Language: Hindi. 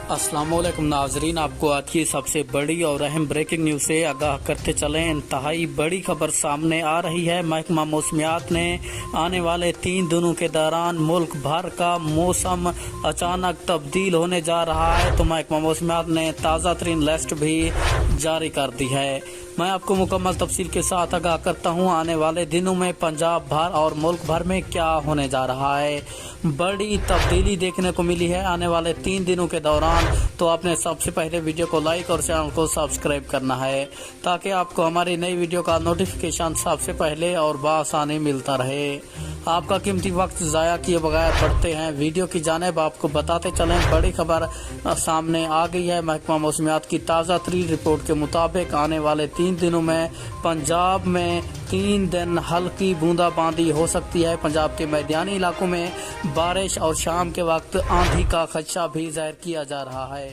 अस्सलाम वालेकुम नाजरीन, आपको आज की सबसे बड़ी और अहम ब्रेकिंग न्यूज़ से आगाह करते चलें। इंतहाई बड़ी खबर सामने आ रही है। महकमा मौसमियात ने आने वाले 3 दिनों के दौरान मुल्क भर का मौसम अचानक तब्दील होने जा रहा है, तो महकमा मौसमियात ने ताज़ा तरीन लिस्ट भी जारी कर दी है। मैं आपको मुकम्मल तफसील के साथ आगाह करता हूँ आने वाले दिनों में पंजाब भर और मुल्क भर में क्या होने जा रहा है। बड़ी तब्दीली देखने को मिली है आने वाले 3 दिनों के दौरान, तो आपने सबसे पहले वीडियो को लाइक और चैनल को सब्सक्राइब करना है ताकि आपको हमारी नई वीडियो का नोटिफिकेशन सबसे पहले और बआसानी मिलता रहे। आपका कीमती वक्त ज़ाया किए बगैर बढ़ते हैं वीडियो की जानिब। आपको बताते चलें, बड़ी खबर सामने आ गई है। महकमा मौसमियात की ताज़ा तरीन रिपोर्ट के मुताबिक आने वाले 3 दिनों में पंजाब में 3 दिन हल्की बूंदाबांदी हो सकती है। पंजाब के मैदानी इलाकों में बारिश और शाम के वक्त आंधी का खदशा भी जाहिर किया जा रहा है।